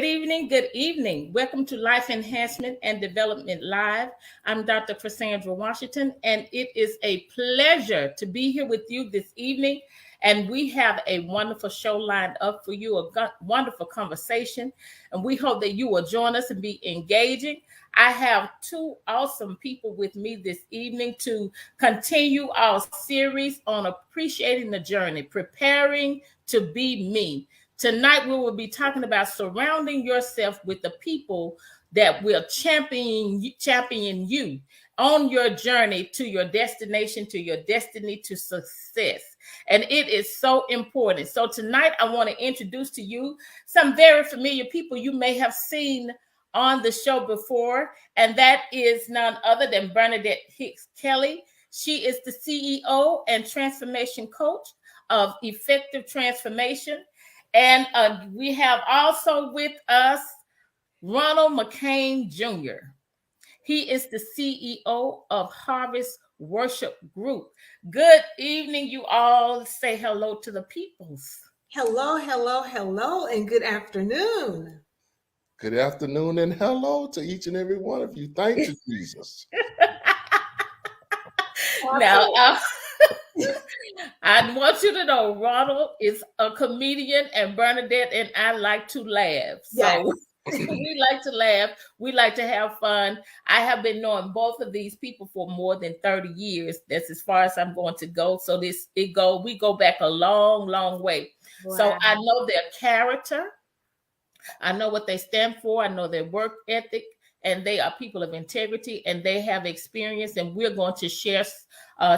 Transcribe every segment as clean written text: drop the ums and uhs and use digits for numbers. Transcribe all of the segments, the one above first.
evening. Good evening. Welcome to Life Enhancement and Development Live. I'm Dr. Cassandra Washington, and it is a pleasure to be here with you this evening. And we have a wonderful show lined up for you, a wonderful conversation. And we hope that you will join us and be engaging. I have two awesome people with me this evening to continue our series on appreciating the journey, preparing to be me. Tonight, we will be talking about surrounding yourself with the people that will champion you on your journey to your destination, to your destiny, to success. And it is so important. So tonight, I want to introduce to you some very familiar people you may have seen on the show before, and that is none other than Bernadette Hicks Kelly. She is the CEO and transformation coach of Effective Transformation. And we have also with us Ronald McCain Jr. He is the CEO of Harvest Worship Group. Good evening, you all. Say hello to the peoples. Hello, hello, hello, and good afternoon. Good afternoon and hello to each and every one of you. Thank you, Jesus. Now, I want you to know Ronald is a comedian and Bernadette and I like to laugh. So we like to laugh. We like to have fun. I have been knowing both of these people for more than 30 years. That's as far as I'm going to go. So we go back a long, long way. Wow. So I know their character. I know what they stand for. I know their work ethic. And they are people of integrity and they have experience. And we're going to share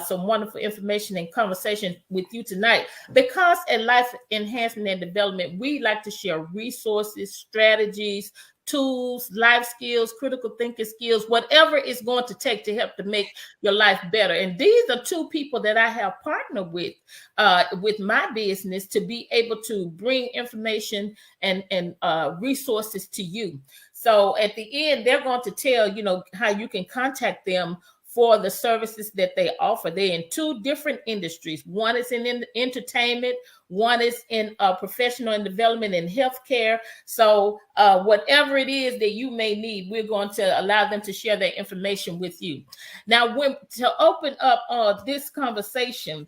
some wonderful information and conversation with you tonight. Because at Life Enhancement and Development, we like to share resources, strategies, tools, life skills, critical thinking skills, whatever it's going to take to help to make your life better. And these are two people that I have partnered with my business to be able to bring information and resources to you. So at the end, they're going to tell, how you can contact them for the services that they offer. They're in two different industries. One is in entertainment. One is in professional and development and healthcare. So whatever it is that you may need, we're going to allow them to share their information with you. Now, to open up this conversation,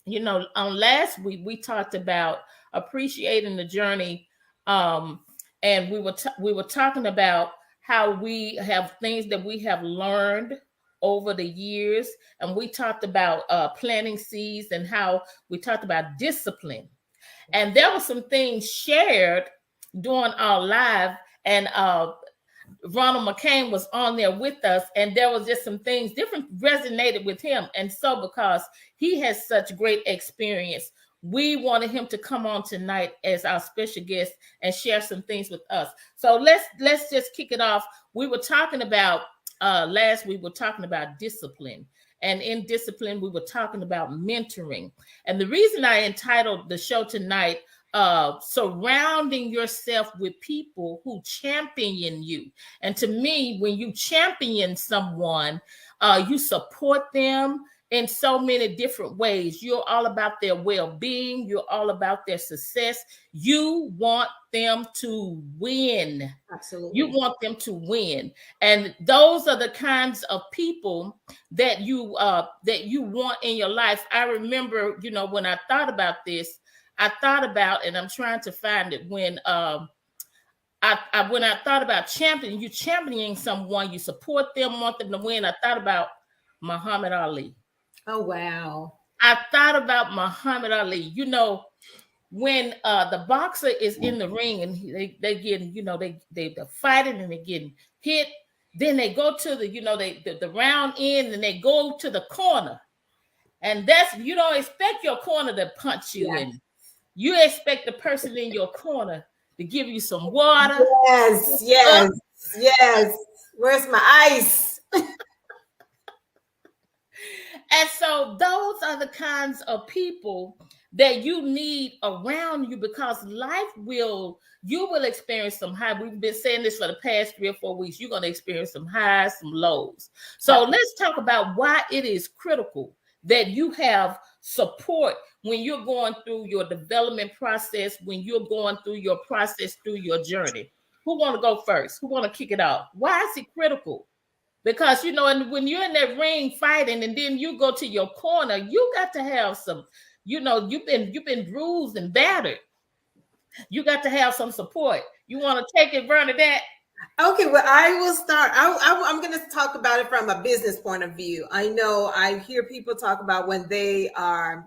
on last week, we talked about appreciating the journey. And we were talking about how we have things that we have learned over the years. And we talked about planting seeds and how we talked about discipline. And there were some things shared during our live, and Ronald McCain was on there with us, and there was just some things different resonated with him. And so because he has such great experience, we wanted him to come on tonight as our special guest and share some things with us. So let's just kick it off. We were talking about last week, we were talking about discipline. And in discipline, we were talking about mentoring. And the reason I entitled the show tonight, surrounding yourself with people who champion you. And to me, when you champion someone, you support them in so many different ways. You're all about their well-being. You're all about their success. You want them to win. Absolutely. You want them to win. And those are the kinds of people that you want in your life. I remember, when I thought about this, and I'm trying to find it, when I thought about championing someone, you support them, want them to win. I thought about Muhammad Ali. Oh, wow. I thought about Muhammad Ali. When the boxer is in the ring and they getting, they're fighting and they're getting hit, then they go to the round end and they go to the corner. And you don't expect your corner to punch you in. You expect the person in your corner to give you some water. Yes. Where's my ice? And so those are the kinds of people that you need around you, because you will experience some highs. We've been saying this for the past 3 or 4 weeks. You're going to experience some highs, some lows. So let's talk about why it is critical that you have support when you're going through your development process, when you're going through your process, through your journey. Who want to go first? Who want to kick it off? Why is it critical? Because, and when you're in that ring fighting and then you go to your corner, you got to have some, you've been bruised and battered. You got to have some support. You want to take it, Bernadette? Okay, well, I will start. I'm going to talk about it from a business point of view. I know I hear people talk about when they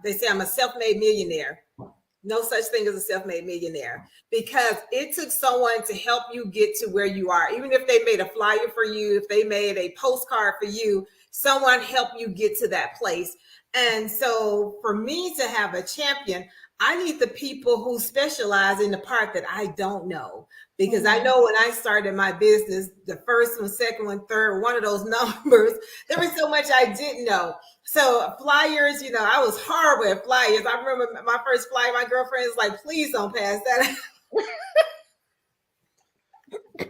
say I'm a self-made millionaire. No such thing as a self-made millionaire, because it took someone to help you get to where you are. Even if they made a flyer for you, if they made a postcard for you, someone helped you get to that place. And so for me to have a champion, I need the people who specialize in the part that I don't know. Because I know when I started my business, the first one, second one, third, one of those numbers, there was so much I didn't know. So flyers, I was horrible at flyers. I remember my first flyer, my girlfriend was like, please don't pass that.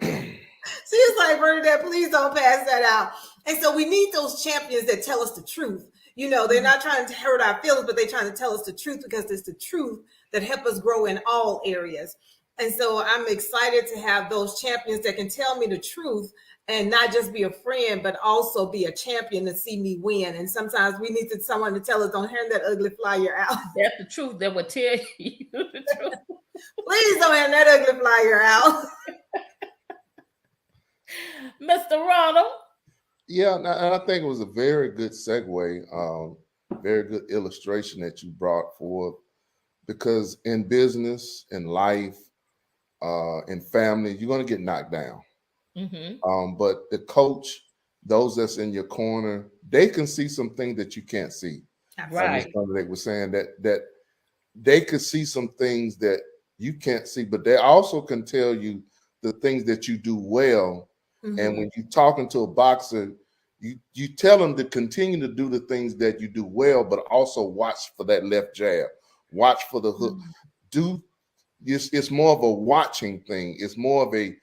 She was like, Bernadette, please don't pass that out. And so we need those champions that tell us the truth. They're not trying to hurt our feelings, but they're trying to tell us the truth, because it's the truth that help us grow in all areas. And so I'm excited to have those champions that can tell me the truth and not just be a friend, but also be a champion to see me win. And sometimes we need someone to tell us, don't hand that ugly flyer out. That's the truth that will tell you the truth. Please don't hand that ugly flyer out. Mr. Ronald. Yeah, and I think it was a very good segue, very good illustration that you brought forth, because in business, in life, in family, you're going to get knocked down. But the coach, those that's in your corner, they can see some things that you can't see. Right. They were saying that they could see some things that you can't see, but they also can tell you the things that you do well. And when you're talking to a boxer, you tell them to continue to do the things that you do well, but also watch for that left jab, watch for the hook. It's more of a watching thing. It's more of a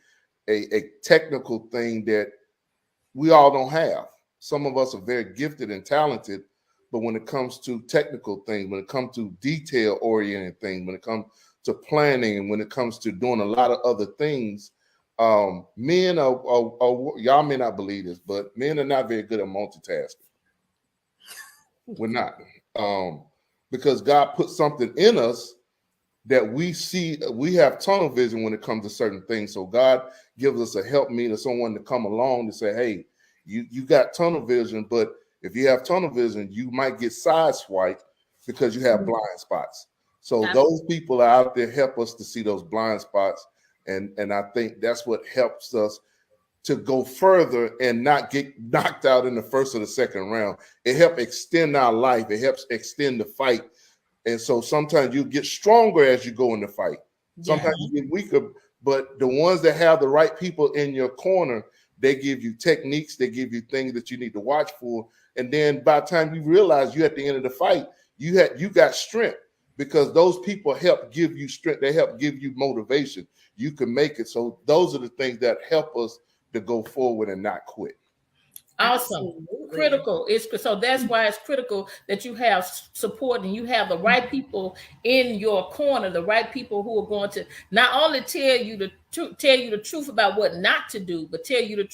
technical thing that we all don't have. Some of us are very gifted and talented, but when it comes to technical things, when it comes to detail-oriented things, when it comes to planning, and when it comes to doing a lot of other things, men are y'all may not believe this, but men are not very good at multitasking. We're not. Because God put something in us that we see. We have tunnel vision when it comes to certain things. So God gives us a helpmeet or someone to come along to say, hey, you got tunnel vision, but if you have tunnel vision, you might get sideswiped because you have blind spots. So those people are out there help us to see those blind spots. And I think that's what helps us to go further and not get knocked out in the first or the second round. It helps extend our life. It helps extend the fight. And so sometimes you get stronger as you go in the fight. Sometimes you get weaker, but the ones that have the right people in your corner, they give you techniques, they give you things that you need to watch for. And then by the time you realize you're at the end of the fight, you got strength, because those people help give you strength. They help give you motivation. You can make it. So those are the things that help us to go forward and not quit. Awesome. Absolutely. Critical. So that's why it's critical that you have support and you have the right people in your corner, the right people who are going to not only tell you the truth about what not to do, but tell you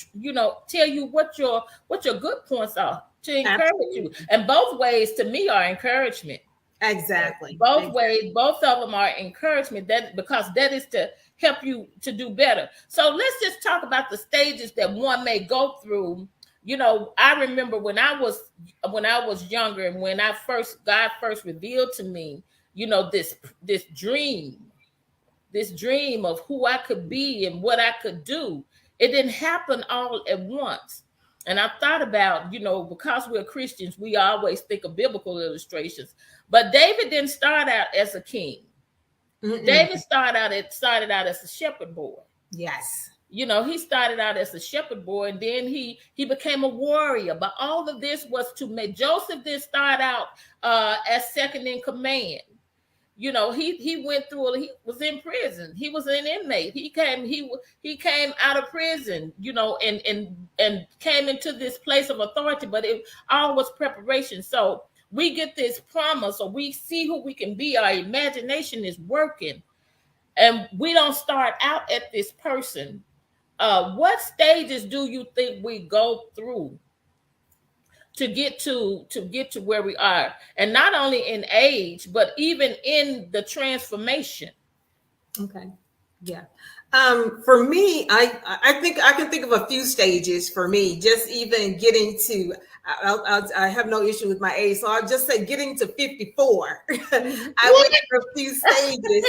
tell you what your good points are, to encourage you. And both ways to me are encouragement. Exactly. Both ways, both of them are encouragement, because that is to help you to do better. So let's just talk about the stages that one may go through. I remember when I was younger, and when God first revealed to me, this dream of who I could be and what I could do. It didn't happen all at once. And I thought about, because we're Christians, we always think of biblical illustrations. But David didn't start out as a king. David started out as a shepherd boy. Yes. He started out as a shepherd boy, and then he became a warrior. But all of this was to make Joseph didn't start out as second in command. He went through. He was in prison. He was an inmate. He came out of prison. And came into this place of authority. But it all was preparation. So we get this promise, or we see who we can be. Our imagination is working. and we don't start out at this person, what stages do you think we go through to get to where we are, and not only in age but even in the transformation? Okay. Yeah. For me, I think I can think of a few stages for me, just even getting to, I have no issue with my age. So I'll just say getting to 54. I went through a few stages.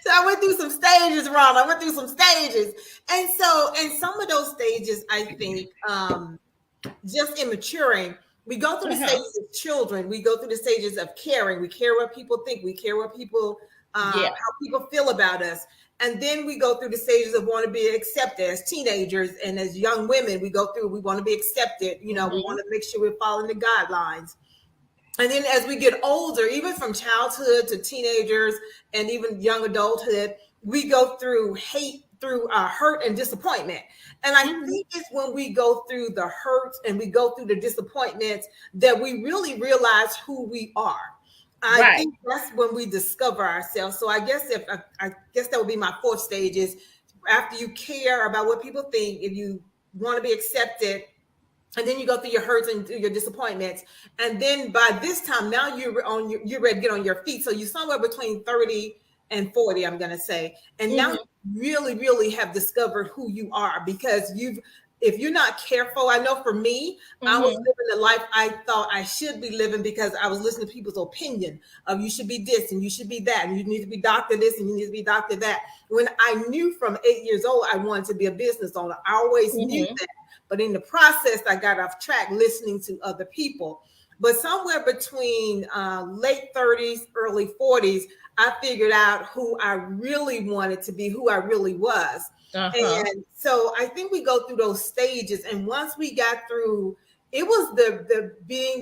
So I went through some stages, Ron. I went through some stages. And so in some of those stages, I think just in maturing, we go through the stages of children. We go through the stages of caring. We care what people think. We care what people, how people feel about us. And then we go through the stages of want to be accepted as teenagers and as young women. We go through, we want to be accepted. You know, we want to make sure we're following the guidelines. And then as we get older, even from childhood to teenagers and even young adulthood, we go through hate, through hurt and disappointment. And I think it's when we go through the hurts and we go through the disappointments that we really realize who we are. I think that's when we discover ourselves. So I guess I guess that would be my fourth stage is after you care about what people think, if you want to be accepted, and then you go through your hurts and through your disappointments. And then by this time, now you're ready to get on your feet. So you're somewhere between 30 and 40, I'm going to say. And now you really, really have discovered who you are, because if you're not careful, I know for me, I was living the life I thought I should be living because I was listening to people's opinion of you should be this and you should be that. And you need to be doctor this and you need to be doctor that. When I knew from 8 years old, I wanted to be a business owner. I always knew that. But in the process, I got off track listening to other people. But somewhere between late 30s, early 40s, I figured out who I really wanted to be, who I really was. And so I think we go through those stages. And once we got through, it was the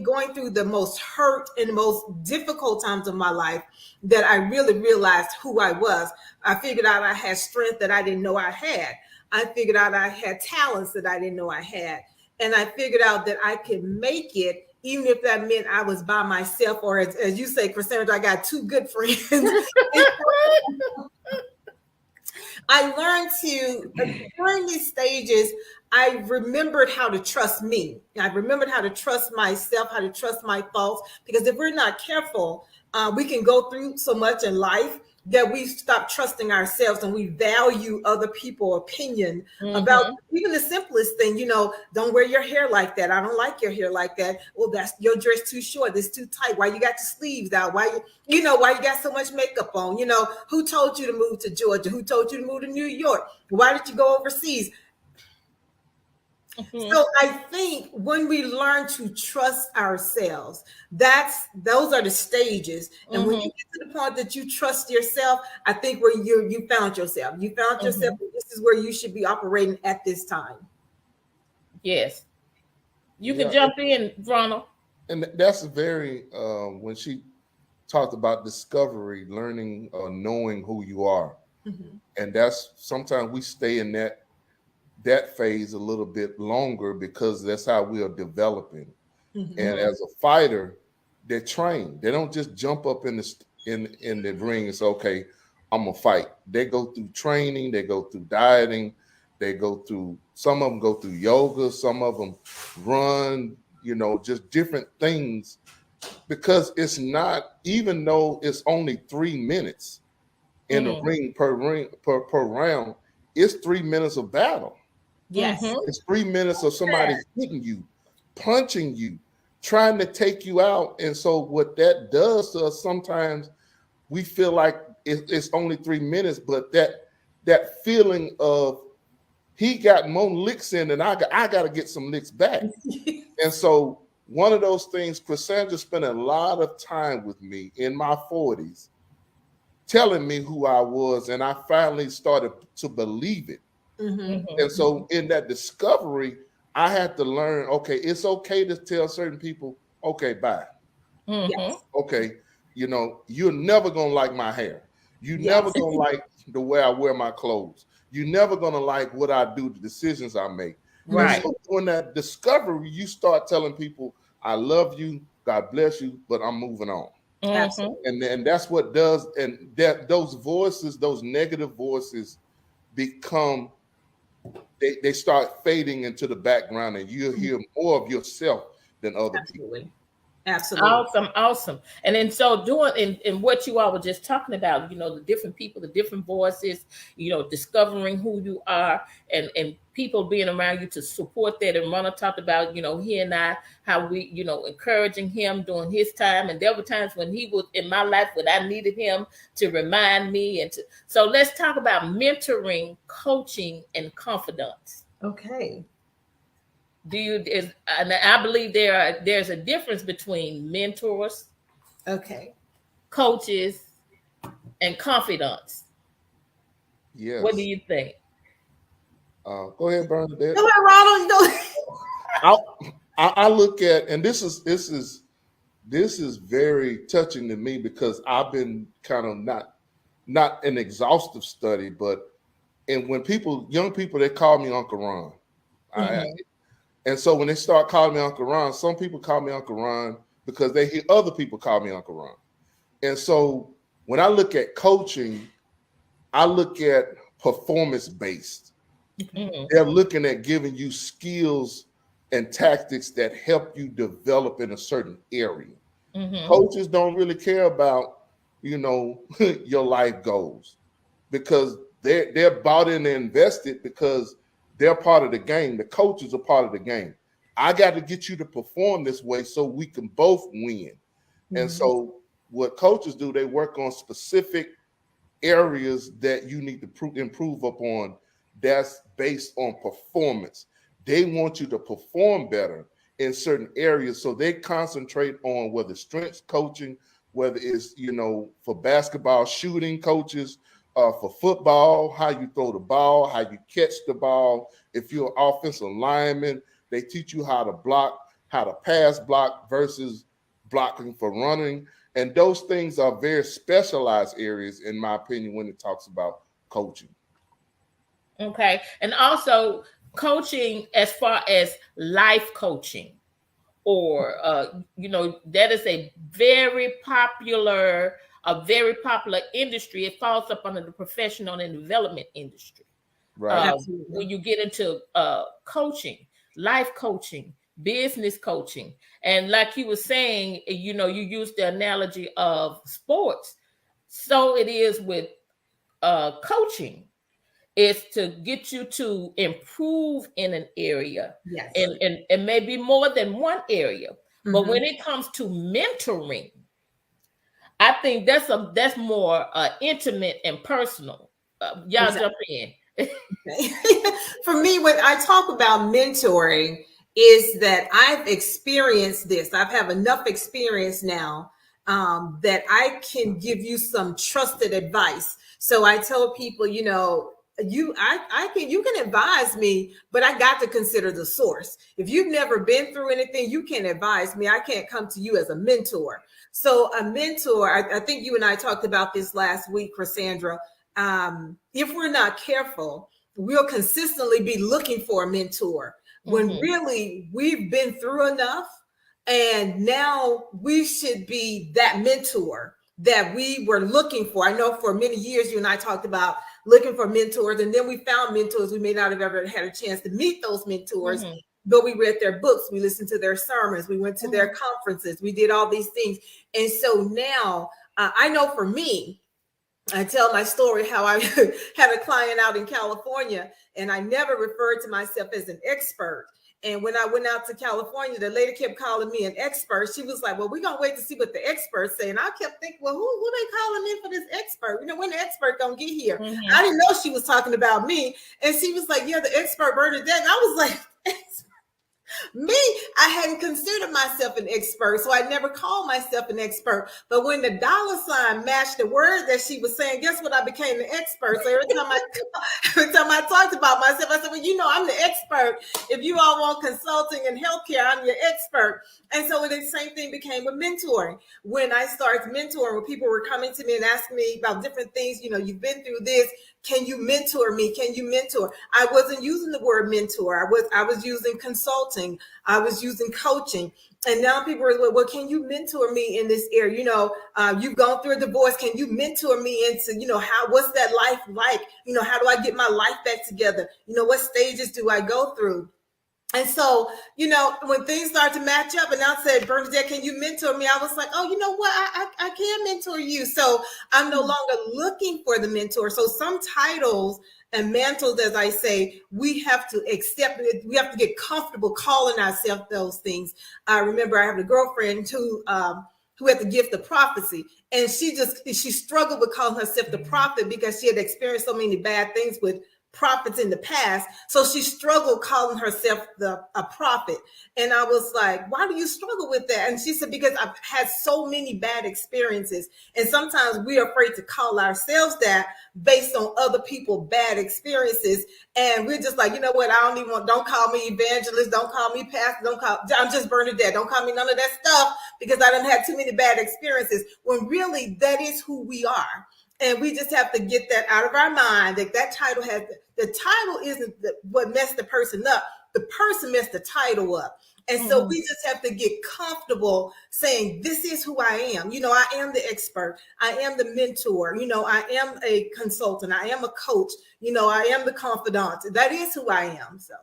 going through the most hurt and the most difficult times of my life that I really realized who I was. I figured out I had strength that I didn't know I had. I figured out I had talents that I didn't know I had. And I figured out that I could make it, even if that meant I was by myself, or as you say, Cassandra, I got two good friends. I learned to, during these stages, I remembered how to trust me. I remembered how to trust myself, how to trust my thoughts, because if we're not careful, we can go through so much in life that we stop trusting ourselves and we value other people's opinion about even the simplest thing. You know, don't wear your hair like that. I don't like your hair like that. Well, that's your dress too short. It's too tight. Why you got your sleeves out? Why you got so much makeup on? You know, who told you to move to Georgia? Who told you to move to New York? Why did you go overseas? So I think when we learn to trust ourselves, those are the stages. And when you get to the point that you trust yourself, I think where you found yourself. You found yourself. This is where you should be operating at this time. Yes. You can jump in, Ronald. And that's very when she talked about discovery, learning or knowing who you are. And that's sometimes we stay in that phase a little bit longer because that's how we are developing. And as a fighter, they're trained. They don't just jump up in the ring and say, okay, I'm gonna fight. They go through training, they go through dieting, some of them go through yoga, some of them run, just different things, because it's not, even though it's only 3 minutes in the ring per round, it's 3 minutes of battle. Yes. It's 3 minutes of somebody hitting you, punching you, trying to take you out. And so what that does to us, sometimes we feel like it's only 3 minutes, but that feeling of he got more licks in and I got to get some licks back. And so one of those things, Cassandra spent a lot of time with me in my 40s, telling me who I was, and I finally started to believe it. And so in that discovery, I had to learn, okay, it's okay to tell certain people, okay, bye. Okay, you're never going to like my hair. You're never going to like the way I wear my clothes. You're never going to like what I do, the decisions I make. Right. So when that discovery, you start telling people, I love you, God bless you, but I'm moving on. Absolutely. And that's what does, and that those voices, those negative voices become, they start fading into the background, and you'll hear more of yourself than other people. Absolutely. Absolutely. Awesome, awesome. And then so doing in what you all were just talking about, the different people, the different voices, discovering who you are, and people being around you to support that. And Ronna talked about, he and I, how we, encouraging him during his time. And there were times when he was in my life when I needed him to remind me. So let's talk about mentoring, coaching, and confidence. Okay. And I believe there's a difference between mentors, Okay, coaches, and confidants. Yes. What do you think? Go ahead, Bernadette. Go ahead, Ronald. I look at, and this is very touching to me, because I've been kind of not an exhaustive study, but when young people, they call me Uncle Ron. And so when they start calling me Uncle Ron, some people call me Uncle Ron because they hear other people call me Uncle Ron. And so when I look at coaching, I look at performance-based. They're looking at giving you skills and tactics that help you develop in a certain area. Coaches don't really care about, your life goals, because they're bought in and invested, because they're part of the game. The coaches are part of the game. I got to get you to perform this way so we can both win. And so what coaches do, they work on specific areas that you need to improve upon. That's based on performance. They want you to perform better in certain areas. So they concentrate on whether strength coaching, whether it's, for basketball, shooting coaches, for football, how you throw the ball, how you catch the ball. If you're an offensive lineman, they teach you how to block, how to pass block versus blocking for running. And those things are very specialized areas, in my opinion, when it talks about coaching. Okay. And also coaching as far as life coaching, or, that is a very popular industry. It falls up under the professional and development industry. Right. When you get into coaching, life coaching, business coaching, and like you were saying, you use the analogy of sports. So it is with coaching. Is to get you to improve in an area, yes, and maybe more than one area. But when it comes to mentoring, I think that's more intimate and personal. Y'all jump in. For me, when I talk about mentoring, is that I've experienced this. I have enough experience now that I can give you some trusted advice. So I tell people, you can advise me, but I got to consider the source. If you've never been through anything, you can't advise me. I can't come to you as a mentor. So a mentor, I think you and I talked about this last week, Cassandra. If we're not careful, we'll consistently be looking for a mentor when really we've been through enough, and now we should be that mentor that we were looking for. I know for many years you and I talked about looking for mentors, and then we found mentors. We may not have ever had a chance to meet those mentors, but we read their books, we listened to their sermons, we went to their conferences, we did all these things. And so now I know for me, I tell my story how I had a client out in California, and I never referred to myself as an expert. And when I went out to California, the lady kept calling me an expert. She was like, well, we're going to wait to see what the experts say. And I kept thinking, well, who they calling in for this expert? When the expert going to get here? I didn't know she was talking about me. And she was like, yeah, the expert Bernadette. And I was like, me, I hadn't considered myself an expert, so I never called myself an expert. But when the dollar sign matched the word that she was saying, guess what? I became an expert. So every time I talked about myself, I said, well, I'm the expert. If you all want consulting and healthcare, I'm your expert. And so the same thing became with mentoring. When I started mentoring, when people were coming to me and asking me about different things, you've been through this, can you mentor me? Can you mentor? I wasn't using the word mentor. I was using consulting. I was using coaching. And now people are like, well, can you mentor me in this area? You've gone through a divorce. Can you mentor me into, what's that life like? How do I get my life back together? What stages do I go through? And so, when things start to match up, and I said, Bernadette, can you mentor me? I was like, oh, you know what? I can mentor you. So I'm no longer looking for the mentor. So some titles and mantles, as I say, we have to accept it. We have to get comfortable calling ourselves those things. I remember I have a girlfriend who had the gift of prophecy. And she struggled with calling herself the prophet because she had experienced so many bad things with prophets in the past. So she struggled calling herself a prophet. And I was like, why do you struggle with that? And she said, because I've had so many bad experiences. And sometimes we're afraid to call ourselves that based on other people's bad experiences. And we're just like, you know what? Don't call me evangelist. Don't call me pastor. I'm just Bernadette. Don't call me none of that stuff because I done had too many bad experiences. When really that is who we are. And we just have to get that out of our mind, that title the title isn't what messed the person up. The person messed the title up. And so we just have to get comfortable saying, this is who I am. I am the expert. I am the mentor. I am a consultant. I am a coach. I am the confidant. That is who I am. So,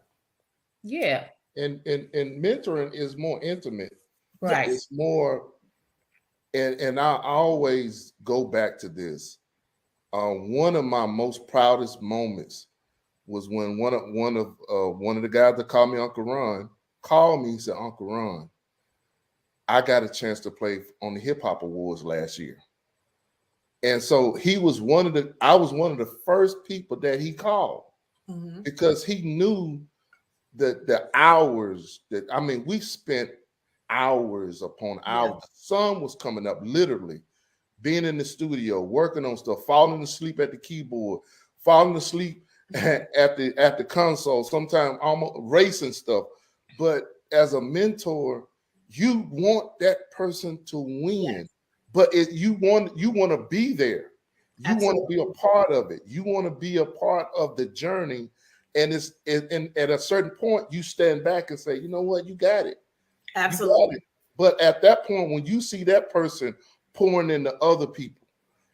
yeah. And mentoring is more intimate. Right. It's more, and I always go back to this. One of my most proudest moments was when one of the guys that called me Uncle Ron called me. He said, Uncle Ron, I got a chance to play on the Hip Hop Awards last year. And so I was one of the first people that he called because he knew that the hours we spent hours upon hours. Yeah. The sun was coming up, literally. Being in the studio, working on stuff, falling asleep at the keyboard, falling asleep at the console, sometimes almost racing stuff. But as a mentor, you want that person to win, yes. But you want to be there. You want to be a part of it. You want to be a part of the journey. And at a certain point, you stand back and say, you know what, you got it. Absolutely. You got it. But at that point, when you see that person pouring into other people,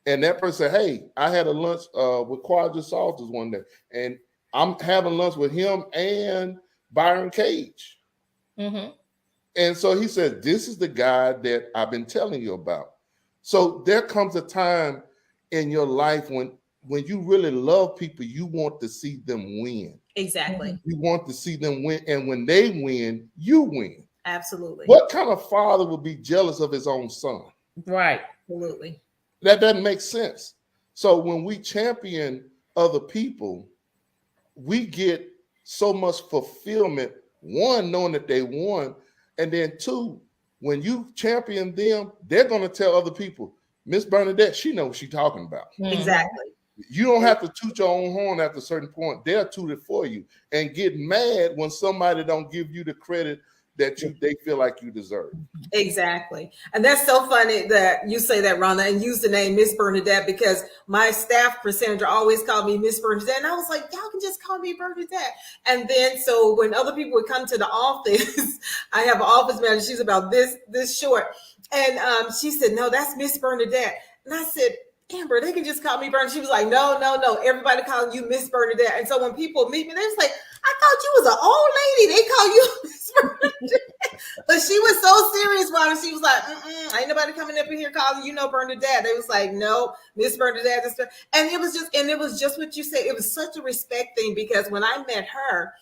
and that person, hey, I had a lunch with Quadra Salters one day, and I'm having lunch with him and Byron Cage. Mm-hmm. And so he said, this is the guy that I've been telling you about. So there comes a time in your life when you really love people, you want to see them win. Exactly. You want to see them win. And when they win, you win. Absolutely. What kind of father would be jealous of his own son? Right. Absolutely. That doesn't make sense. So when we champion other people, we get so much fulfillment. One, knowing that they won. And then two, when you champion them, they're going to tell other people, Miss Bernadette, she knows what she's talking about. Exactly. You don't have to toot your own horn after a certain point. They'll toot it for you and get mad when somebody don't give you the credit that they feel like you deserve. Exactly. And that's so funny that you say that, Rhonda, and use the name Miss Bernadette, because my staff presenter always called me Miss Bernadette. And I was like, y'all can just call me Bernadette. And then so when other people would come to the office, I have an office manager, she's about this short. And she said, no, that's Miss Bernadette. And I said, Amber, they can just call me Bernadette. She was like, no, everybody calling you Miss Bernadette. And so when people meet me, they're just like, I thought you was an old lady. They call you Miss Bernadette. But she was so serious about it. She was like, ain't nobody coming up in here calling you Bernadette. They was like, no, Miss Bernadette. And it was just what you said. It was such a respect thing, because when I met her,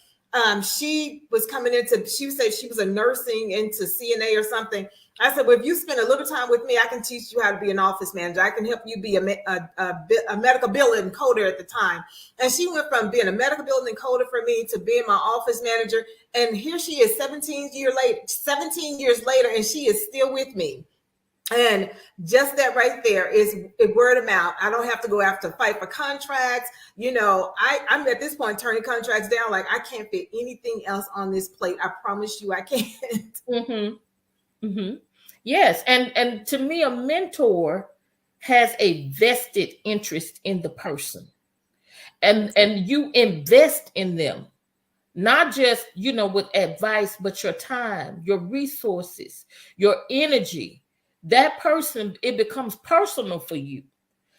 she was coming she said she was a nursing into CNA or something. I said, well, if you spend a little time with me, I can teach you how to be an office manager. I can help you be a medical billing coder at the time. And she went from being a medical billing coder for me to being my office manager. And here she is 17 years later, and she is still with me. And just that right there is word of mouth. I don't have to go after fight for contracts. I'm at this point turning contracts down. Like, I can't fit anything else on this plate. I promise you I can't. Mm-hmm. Mm-hmm. Yes. And to me, a mentor has a vested interest in the person. and you invest in them, not just, with advice, but your time, your resources, your energy. That person, it becomes personal for you.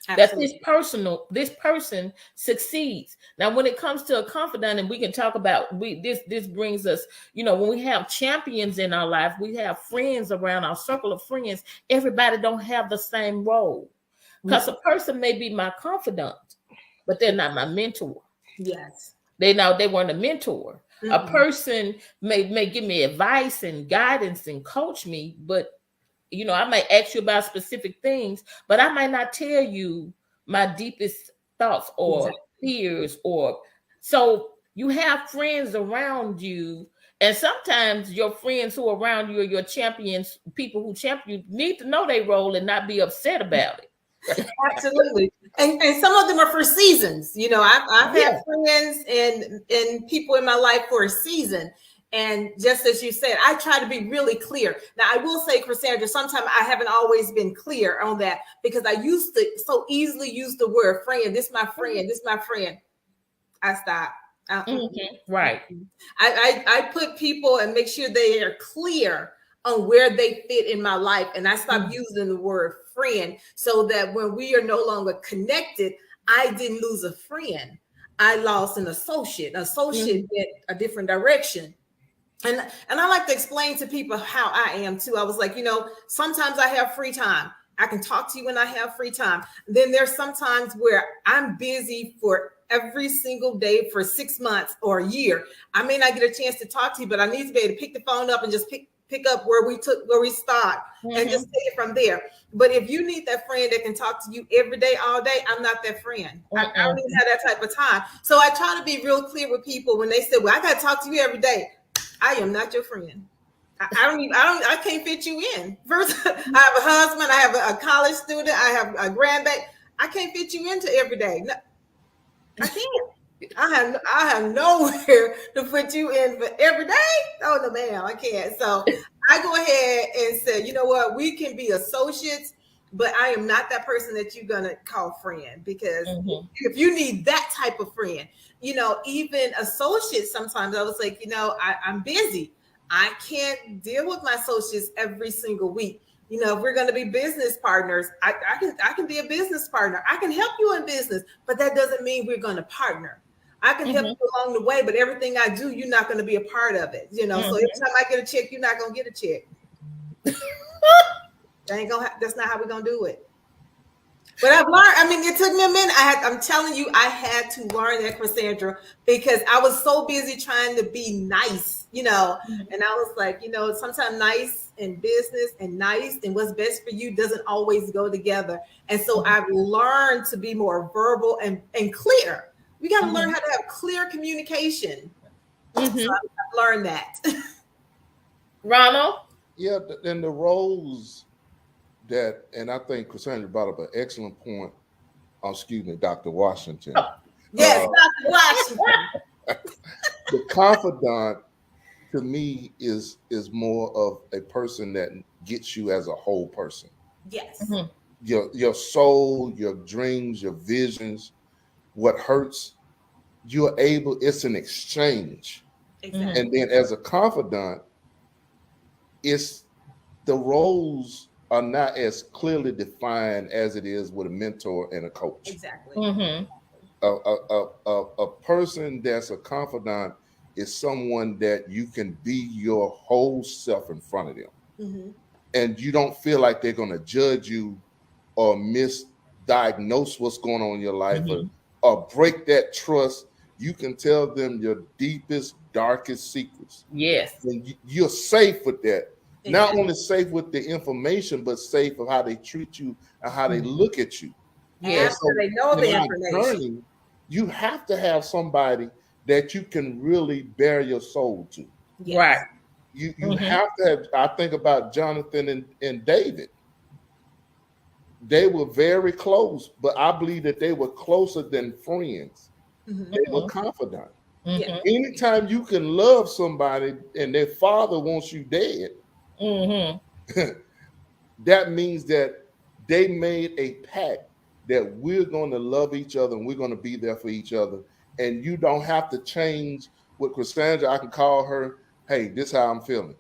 Absolutely. That this person succeeds. Now, when it comes to a confidant, and we can talk about this brings us, when we have champions in our life, we have friends around, our circle of friends. Everybody don't have the same role, because a person may be my confidant, but they're not my mentor. Yes. They weren't a mentor. A person may give me advice and guidance and coach me, but I might ask you about specific things, but I might not tell you my deepest thoughts or fears. Or so you have friends around you, and sometimes your friends who are around you are your champions, people who champion you, need to know their role and not be upset about it. Absolutely. And some of them are for seasons. I've had friends and people in my life for a season. And just as you said, I try to be really clear. Now, I will say, Cassandra, sometimes I haven't always been clear on that, because I used to so easily use the word friend. This my friend. This my friend. I stop. Right. I put people and make sure they are clear on where they fit in my life. And I stopped using the word friend, so that when we are no longer connected, I didn't lose a friend. I lost an associate. Went a different direction. And I like to explain to people how I am too. I was like, sometimes I have free time. I can talk to you when I have free time. Then there's sometimes where I'm busy for every single day for 6 months or a year. I may not get a chance to talk to you, but I need to be able to pick the phone up and just pick up where we start and just take it from there. But if you need that friend that can talk to you every day, all day, I'm not that friend. I don't even have that type of time. So I try to be real clear with people when they say, well, I got to talk to you every day. I am not your friend. I can't fit you in. First, I have a husband, I have a college student, I have a grandbaby. I can't fit you into every day. No, I can't. I have nowhere to put you in for every day. Oh no, ma'am, I can't. So I go ahead and say, you know what, we can be associates, but I am not that person that you're gonna call friend, because if you need that type of friend, even associates, sometimes I was like, I'm busy. I can't deal with my associates every single week. If we're going to be business partners, I can be a business partner. I can help you in business, but that doesn't mean we're going to partner. I can help you along the way, but everything I do, you're not going to be a part of it. So every time I get a check, you're not going to get a check. That's not how we're going to do it. But I've learned, it took me a minute. I'm telling you, I had to learn that, Cassandra, because I was so busy trying to be nice, and I was like, sometimes nice and business and nice and what's best for you doesn't always go together. And so I've learned to be more verbal and clear. We got to learn how to have clear communication. So I've learned that. Ronald? Yeah, and the roles that, and I think Cassandra brought up an excellent point. Excuse me, Dr. Washington. Yes, Dr. Washington. The confidant, to me, is more of a person that gets you as a whole person. Yes. Your soul, your dreams, your visions, what hurts, it's an exchange. Exactly. And then as a confidant, it's the roles are not as clearly defined as it is with a mentor and a coach. Exactly. A person that's a confidant is someone that you can be your whole self in front of them. And you don't feel like they're going to judge you or misdiagnose what's going on in your life or break that trust. You can tell them your deepest, darkest secrets. Yes. And you're safe with that. Exactly. Not only safe with the information, but safe of how they treat you and how they look at you. Yeah, so they know the information. You have to have somebody that you can really bare your soul to. Yes. Right. You have to have, I think about Jonathan and David. They were very close, but I believe that they were closer than friends. They were confidant. Anytime you can love somebody and their father wants you dead, that means that they made a pact that we're going to love each other and we're going to be there for each other. And you don't have to change with Cassandra. I can call her, hey, this is how I'm feeling.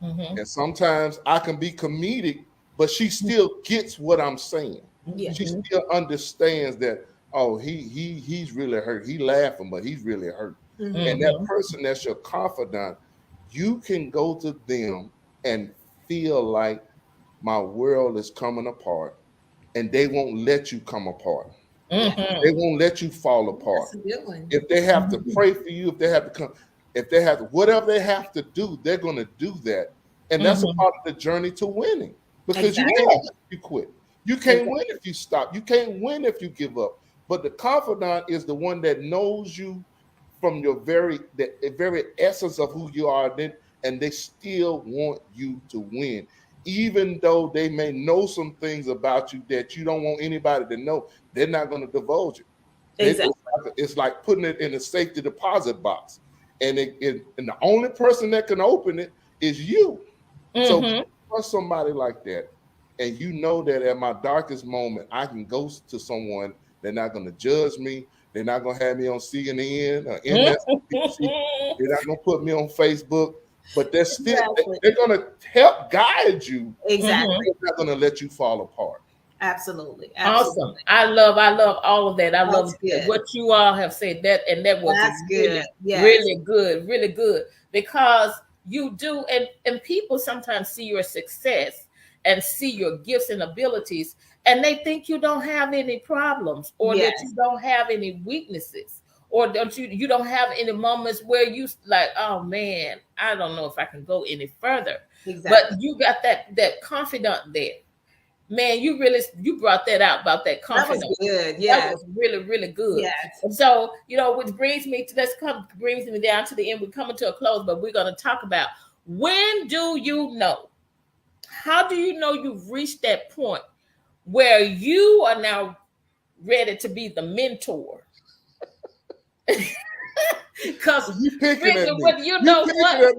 Mm-hmm. And sometimes I can be comedic, but she still gets what I'm saying. Yeah. She still understands that, oh, he's really hurt. He laughing, but he's really hurt. Mm-hmm. And that person that's your confidant, you can go to them and feel like my world is coming apart, and they won't let you come apart. Mm-hmm. They won't let you fall apart. That's a good one. If they have to pray for you, if they have to come, if they have to, whatever they have to do, they're going to do that. And that's a part of the journey to winning, because you can't win if you quit. You can't win if you stop. You can't win if you give up. But the confidant is the one that knows you from the very essence of who you are, and they still want you to win. Even though they may know some things about you that you don't want anybody to know, they're not going to divulge it. Exactly. It's like putting it in a safety deposit box, and and the only person that can open it is you. So for somebody like that, and you know that at my darkest moment, I can go to someone. They're not going to judge me. They're not going to have me on CNN or MSNBC. They're not going to put me on Facebook. But they're still they're going to help guide you. Exactly. They're not going to let you fall apart. Absolutely. Awesome. I love all of that. I love what you all have said. That was really, really good, really good. Because you do, and people sometimes see your success and see your gifts and abilities, and they think you don't have any problems, or that you don't have any weaknesses, or you don't have any moments where you like, oh man, I don't know if I can go any further. Exactly. But you got that confidant there. Man, you brought that out about that confidence. That was good. Yeah, that was really, really good. Yes. And so, which brings me down to the end. We're coming to a close, but we're going to talk about, when do you know? How do you know you've reached that point where you are now ready to be the mentor? Because you picking at me. You know what?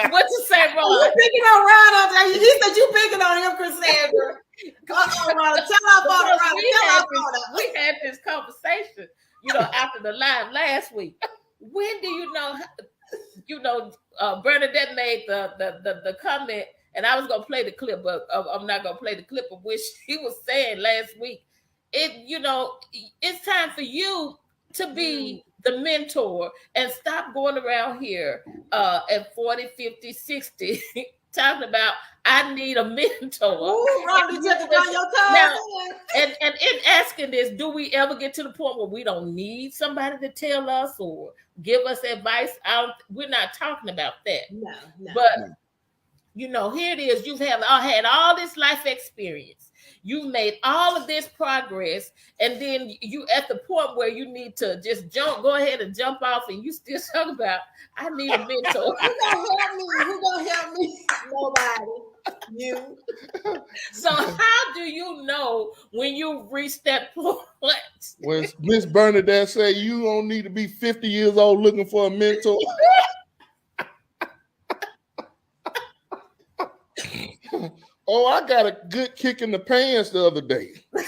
What you say, Ron? You picking on Ron on there? He said you picking on him, Cassandra. Ron, we had this conversation, after the live last week. When do you know? Bernadette made the comment, and I was gonna play the clip, but I'm not gonna play the clip of which she was saying last week. It's time for you to be the mentor and stop going around here at 40, 50, 60 talking about, I need a mentor. Ooh, Ron, you just on your toes. Now, and in asking this, do we ever get to the point where we don't need somebody to tell us or give us advice? We're not talking about that. No. But here it is. You've had all this life experience. You've made all of this progress, and then you at the point where you need to just go ahead and jump off, and you still talk about, I need a mentor. Who gonna help me? Nobody. You. So how do you know when you reach that point? When Miss Bernadette say you don't need to be 50 years old looking for a mentor. Oh, I got a good kick in the pants the other day. Okay,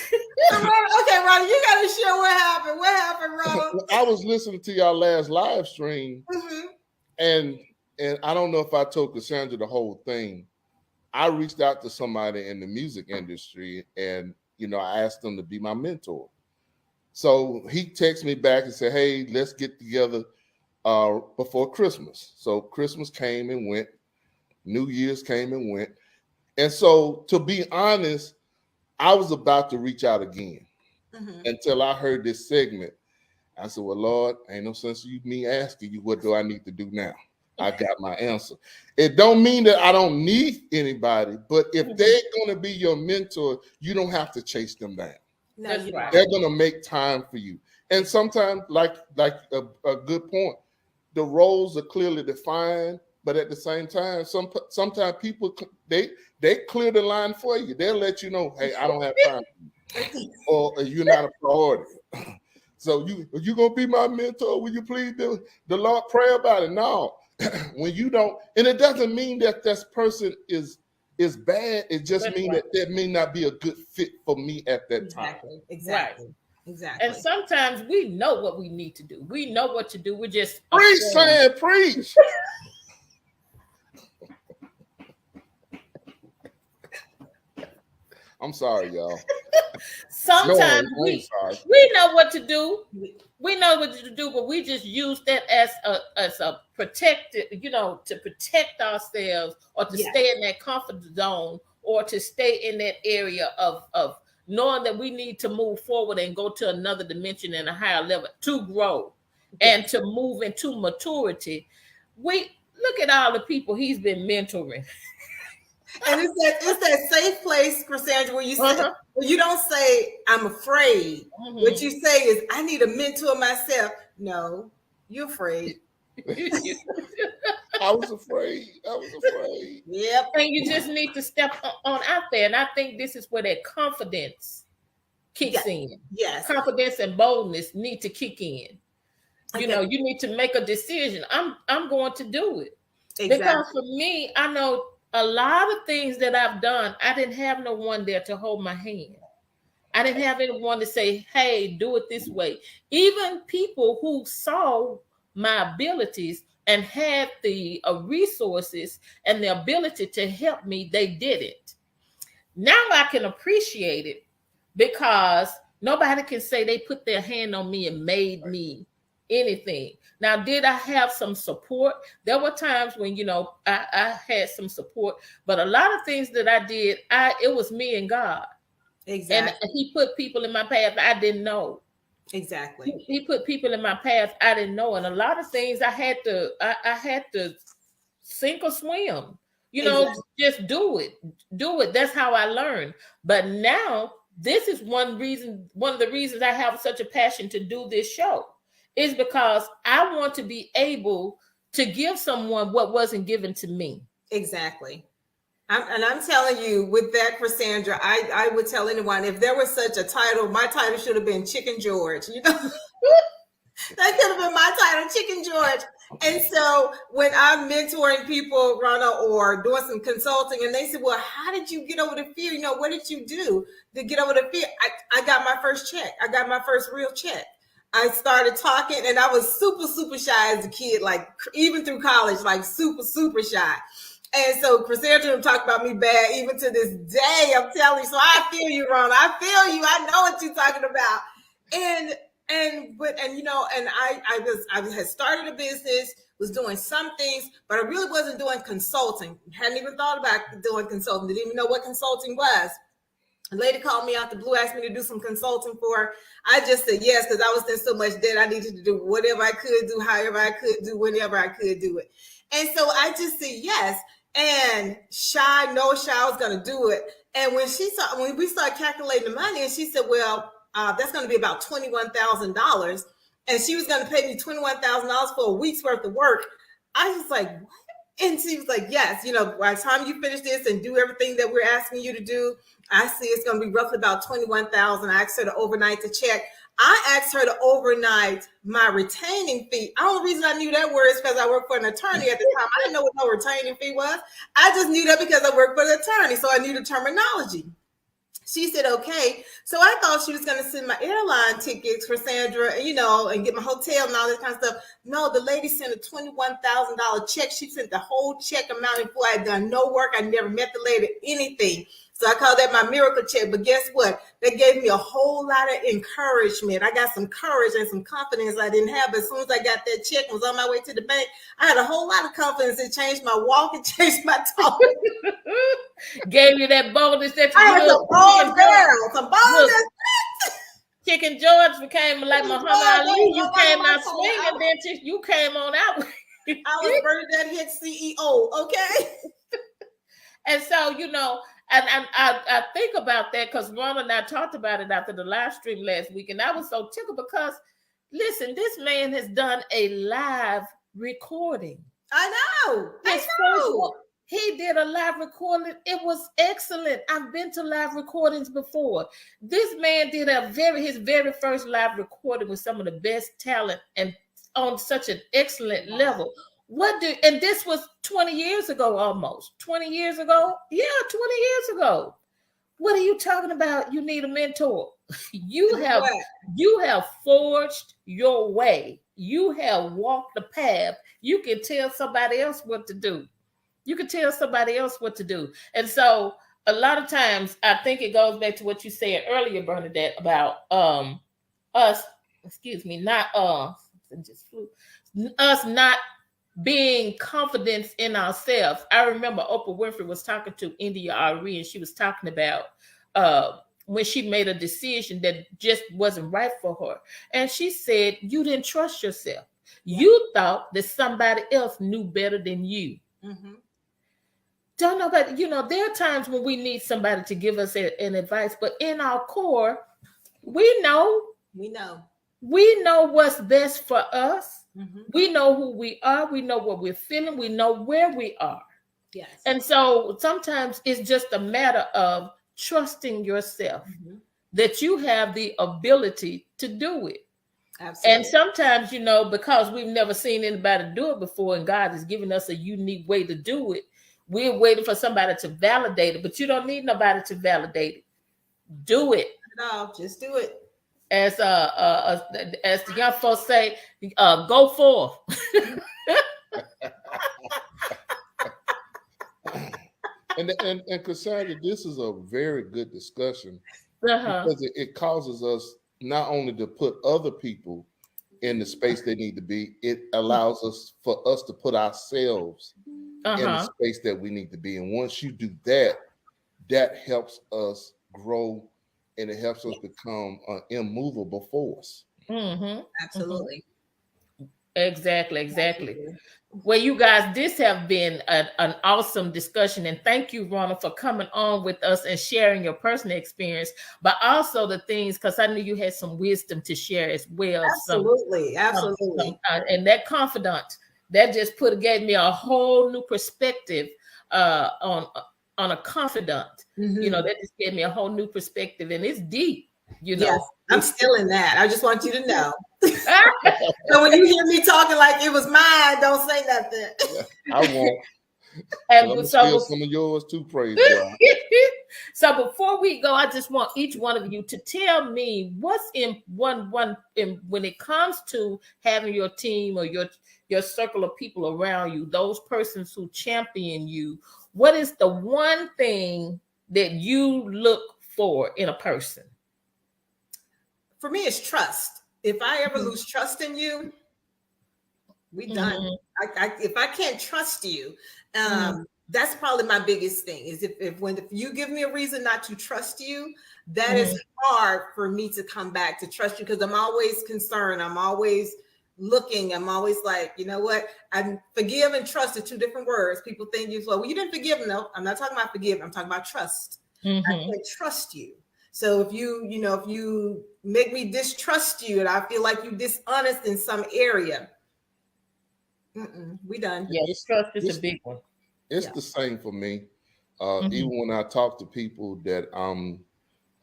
Ronnie, you got to share what happened. What happened, Ronnie? I was listening to y'all last live stream, and I don't know if I told Cassandra the whole thing. I reached out to somebody in the music industry, and I asked them to be my mentor. So he texted me back and said, "Hey, let's get together before Christmas." So Christmas came and went. New Year's came and went. And so, to be honest, I was about to reach out again until I heard this segment. I said, well, Lord, ain't no sense of me asking you, what do I need to do now? I got my answer. It don't mean that I don't need anybody, but if they're going to be your mentor, you don't have to chase them down. That's right. They're going to make time for you. And sometimes, like a good point, the roles are clearly defined, but at the same time, sometimes people, they clear the line for you. They'll let you know, hey, I don't have time for you, or you're not a priority. So you gonna be my mentor? Will you please do the Lord pray about it? No, when you don't, and it doesn't mean that this person is is bad. It just means that may not be a good fit for me at that time. Exactly. Right. Exactly. And sometimes we know what we need to do. We know what to do. We're just preach, man, preach. I'm sorry, y'all. Sometimes we know what to do. We know what to do, but we just use that as a protective, to protect ourselves, or to stay in that comfort zone, or to stay in that area of knowing that we need to move forward and go to another dimension and a higher level to grow and to move into maturity. We look at all the people he's been mentoring. And it's that safe place, Cassandra, where you say, well, you don't say, I'm afraid. What you say is, I need a mentor myself. No, you're afraid. I was afraid. Yep. And you just need to step on out there. And I think this is where that confidence kicks in. Yes. Confidence and boldness need to kick in. You need to make a decision. I'm going to do it. Exactly. Because for me, I know a lot of things that I've done, I didn't have no one there to hold my hand. I didn't have anyone to say, hey, do it this way. Even people who saw my abilities and had the resources and the ability to help me, they didn't. Now I can appreciate it because nobody can say they put their hand on me and made me anything. Now, did I have some support? There were times when, I had some support, but a lot of things that I did, it was me and God. Exactly. And he put people in my path I didn't know. Exactly. He put people in my path I didn't know. And a lot of things I had to sink or swim. Just do it. Do it. That's how I learned. But now this is one of the reasons I have such a passion to do this show. Is because I want to be able to give someone what wasn't given to me. Exactly. I'm telling you, with that, Cassandra, I would tell anyone, if there was such a title, my title should have been Chicken George. That could have been my title, Chicken George. And so when I'm mentoring people, Rana, or doing some consulting, and they say, well, how did you get over the fear? What did you do to get over the fear? I got my first check. I got my first real check. I started talking, and I was super, super shy as a kid, like even through college, like super, super shy. And so Cassandra talked about me bad even to this day. I'm telling you. So I feel you, Ron. I feel you. I know what you're talking about. I had started a business, was doing some things, but I really wasn't doing consulting. Hadn't even thought about doing consulting. Didn't even know what consulting was. A lady called me out the blue, asked me to do some consulting for her. I just said yes, because I was in so much debt. I needed to do whatever I could do, however I could do, whenever I could do it. And so I just said yes. And I was going to do it. And when we started calculating the money, and she said, well, that's going to be about $21,000. And she was going to pay me $21,000 for a week's worth of work. I was like, what? And she was like, yes, by the time you finish this and do everything that we're asking you to do, I see it's going to be roughly about $21,000. I asked her to overnight the check. I asked her to overnight my retaining fee. The only reason I knew that word is because I worked for an attorney at the time. I didn't know what no retaining fee was. I just knew that because I worked for the attorney, so I knew the terminology. She said, okay. So I thought she was going to send my airline tickets for Sandra, and get my hotel and all that kind of stuff. No, the lady sent a $21,000 check. She sent the whole check amount before I had done no work. I never met the lady, anything. So I call that my miracle check. But guess what? That gave me a whole lot of encouragement. I got some courage and some confidence I didn't have. But as soon as I got that check and was on my way to the bank, I had a whole lot of confidence. It changed my walk. It changed my talk. Gave you that boldness that you I was a bold girl. Some boldness. Chicken George became like Muhammad Ali. You came out swinging, then you came on out. I was Bernadette Hicks CEO, okay? And so, and I think about that because Ron and I talked about it after the live stream last week, and I was so tickled because, listen, this man has done a live recording. I know. He did a live recording. It was excellent. I've been to live recordings before. This man did his very first live recording with some of the best talent and on such an excellent level. And this was 20 years ago, almost 20 years ago. Yeah, 20 years ago. What are you talking about? You need a mentor. You have forged your way. You have walked the path. You can tell somebody else what to do. You can tell somebody else what to do. And so a lot of times I think it goes back to what you said earlier, Bernadette, about us, not just flew, us not being confident in ourselves. I remember Oprah Winfrey was talking to India Ari, and she was talking about when she made a decision that just wasn't right for her. And she said, you didn't trust yourself. Yeah. You thought that somebody else knew better than you. Mm-hmm. Don't know, but there are times when we need somebody to give us an advice, but in our core, we know what's best for us. Mm-hmm. We know who we are. We know what we're feeling. We know where we are. Yes. And so sometimes it's just a matter of trusting yourself, mm-hmm. that you have the ability to do it. Absolutely. And sometimes, because we've never seen anybody do it before, and God has given us a unique way to do it, we're waiting for somebody to validate it, but you don't need nobody to validate it. Do it. No, just do it. As the young folks say, go forth. and Cassandra, this is a very good discussion, because it causes us not only to put other people in the space they need to be, it allows us to put ourselves in the space that we need to be. And once you do that, that helps us grow, and it helps us become an immovable force. Mm-hmm. Absolutely. Exactly. Well, you guys, this have been an awesome discussion, and thank you, Ronna, for coming on with us and sharing your personal experience, but also the things, because I knew you had some wisdom to share as well. Absolutely. And that confidant, that just gave me a whole new perspective on a confidant. Mm-hmm. That just gave me a whole new perspective, and it's deep. Yes, I'm still in that. I just want you to know. So when you hear me talking like it was mine, don't say nothing. I won't. And I'm steal some of yours too, praise God. So before we go, I just want each one of you to tell me what's in when it comes to having your team or your circle of people around you, those persons who champion you. What is the one thing that you look for in a person? For me, it's trust. If I ever lose trust in you, we done. Mm-hmm. If I can't trust you, that's probably my biggest thing. Is if you give me a reason not to trust you, that is hard for me to come back to trust you, because I'm always concerned. I'm always looking. I'm always like, you know what? I forgive and trust are two different words. People think you well, you didn't forgive. No, I'm not talking about forgive. I'm talking about trust. Mm-hmm. I can't trust you. So if you make me distrust you and I feel like you're dishonest in some area, we done. Yeah, trust is a big one. It's the same for me. Even when I talk to people that I'm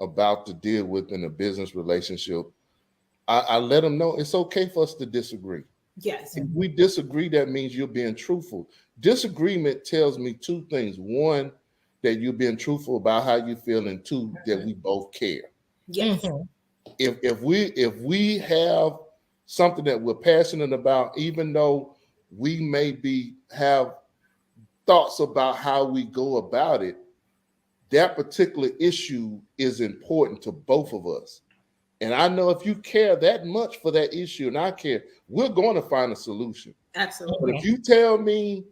about to deal with in a business relationship, I let them know it's okay for us to disagree. Yes. If we disagree, that means you're being truthful. Disagreement tells me two things. One, that you're being truthful about how you feel, and two, that we both care. Yes. If we have something that we're passionate about, even though we maybe have thoughts about how we go about it, that particular issue is important to both of us. And I know if you care that much for that issue, and I care, we're going to find a solution. Absolutely. But if you tell me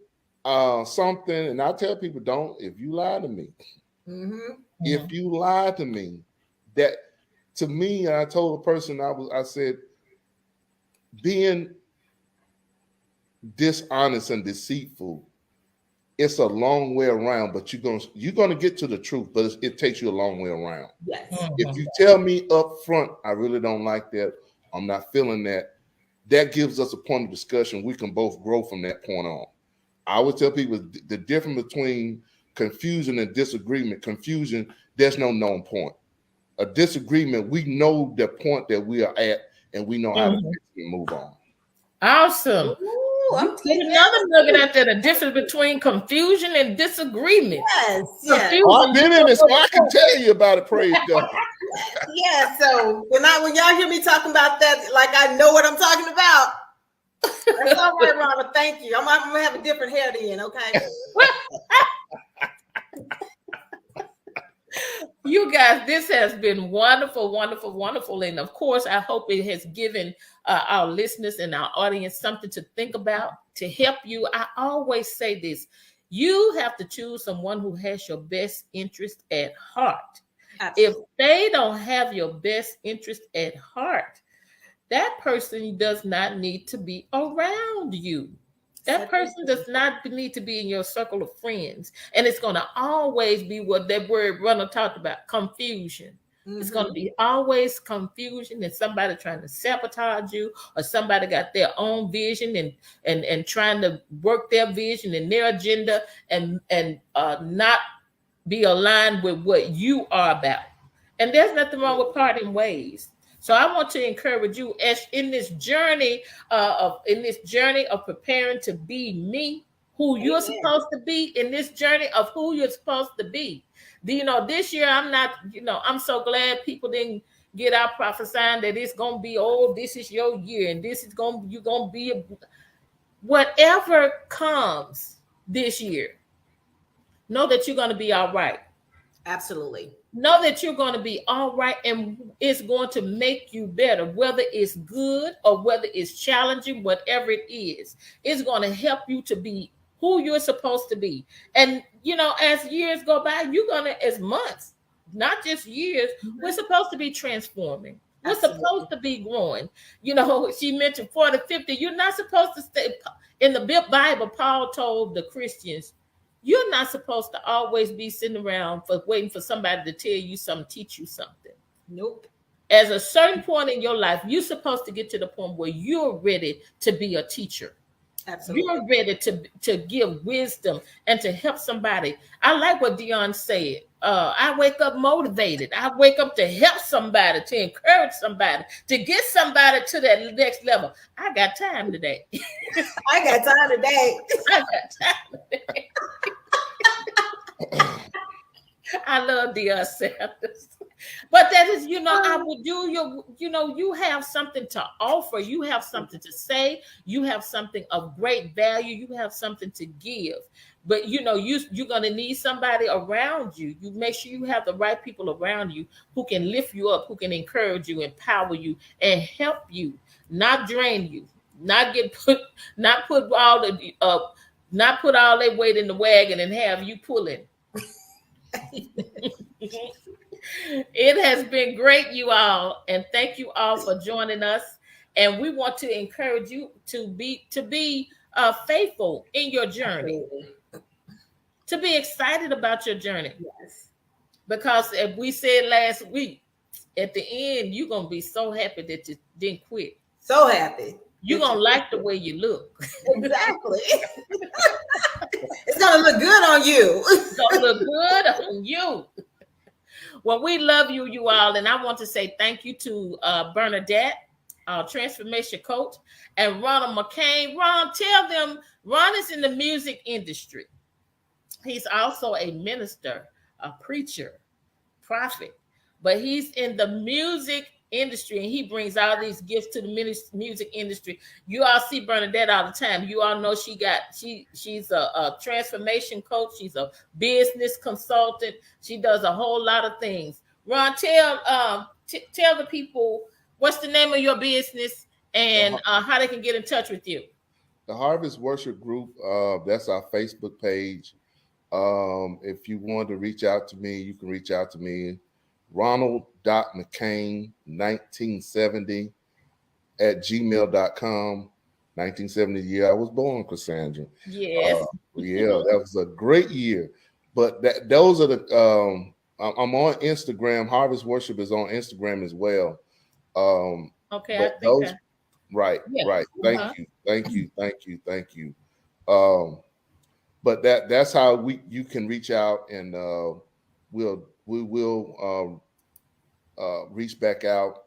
something, and I tell people, if you lie to me, if you lie to me, that to me, I told a person, I said, being dishonest and deceitful, it's a long way around, but you're gonna get to the truth, but it takes you a long way around. Yes. If you tell me up front, I really don't like that, I'm not feeling that gives us a point of discussion. We can both grow from that point on. I would tell people the difference between confusion and disagreement. Confusion, there's no known point. A disagreement, we know the point that we are at, and we know how to move on. Awesome. I'm taking another nugget out there, the difference between confusion and disagreement. Yes. Oh, I've been in it, so I can tell you about it. Praise God. Yeah. So when y'all hear me talking about that, like I know what I'm talking about. That's all right, Ronald. Thank you. I'm gonna have a different hair then, okay? You guys, this has been wonderful, wonderful, wonderful. And of course, I hope it has given our listeners and our audience something to think about to help you. I always say this: you have to choose someone who has your best interest at heart. Absolutely. If they don't have your best interest at heart, that person does not need to be around you. That person does not need to be in your circle of friends. And it's going to always be what that word Runner talked about, confusion. Mm-hmm. It's going to be always confusion and somebody trying to sabotage you, or somebody got their own vision and trying to work their vision and their agenda and not be aligned with what you are about. And there's nothing wrong with parting ways. So I want to encourage you as in this journey of preparing to be me, who you're supposed to be, in this journey of who you're supposed to be. This year I'm so glad people didn't get out prophesying that it's gonna be, oh, this is your year and you're gonna be whatever comes this year. Know that you're gonna be all right. Absolutely. Know that you're going to be all right, and it's going to make you better, whether it's good or whether it's challenging, whatever it is. It's going to help you to be who you're supposed to be. And, as years go by, you're going to, as months, not just years, we're supposed to be transforming. We're supposed to be growing. She mentioned 40, 50. You're not supposed to stay. In the Bible, Paul told the Christians, you're not supposed to always be sitting around waiting for somebody to tell you something, teach you something. Nope. At a certain point in your life, you're supposed to get to the point where you're ready to be a teacher. Absolutely. You're ready to give wisdom and to help somebody. I like what Dion said. I wake up motivated. I wake up to help somebody, to encourage somebody, to get somebody to that next level. I got time today. I got time today. I got time today. I love Dion Sanders. But that is, I would do you have something to offer. You have something to say. You have something of great value. You have something to give. But, you're going to need somebody around you. You make sure you have the right people around you who can lift you up, who can encourage you, empower you, and help you, not drain you, not put all their weight in the wagon and have you pulling. It has been great, you all, and thank you all for joining us. And we want to encourage you to be faithful in your journey, to be excited about your journey. Yes, because as we said last week, at the end, you're gonna be so happy that you didn't quit. So happy. You're gonna like the way you look. Exactly. It's gonna look good on you. It's gonna look good on you. Well, we love you all, and I want to say thank you to Bernadette, our transformation coach, and Ronald McCain. Ron, tell them, Ron is in the music industry. He's also a minister, a preacher, prophet, but he's in the music industry, and he brings all these gifts to the music industry. You all see Bernadette all the time. You all know she's a transformation coach. She's a business consultant. She does a whole lot of things. Ron, tell the people what's the name of your business and how they can get in touch with you. The Harvest Worship Group, that's our Facebook page. If you want to reach out to me, you can reach out to me. Ronald.McCain1970 at gmail.com. 1970 year I was born, Cassandra. Yes. That was a great year. But those are the I'm on Instagram. Harvest Worship is on Instagram as well. Okay. Right. Thank you. But that's how you can reach out, and we will reach back out.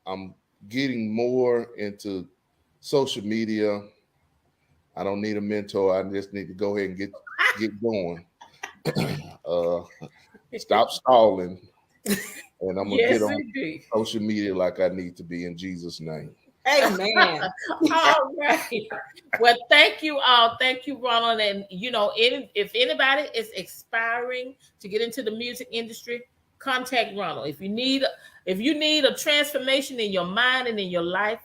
I'm getting more into social media. I don't need a mentor. I just need to go ahead and get going. Stop stalling, and I'm gonna get on social media like I need to be in Jesus' name. Amen. All right. Well, thank you all. Thank you, Ronald. And if anybody is aspiring to get into the music industry, contact Ronald. If you need a transformation in your mind and in your life,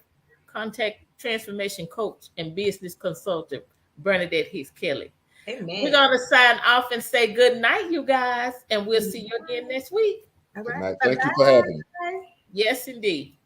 contact transformation coach and business consultant Bernadette Hicks Kelly. Amen. We're gonna sign off and say good night, you guys, and we'll see you again next week. All right. Thank you for having me. Yes, indeed.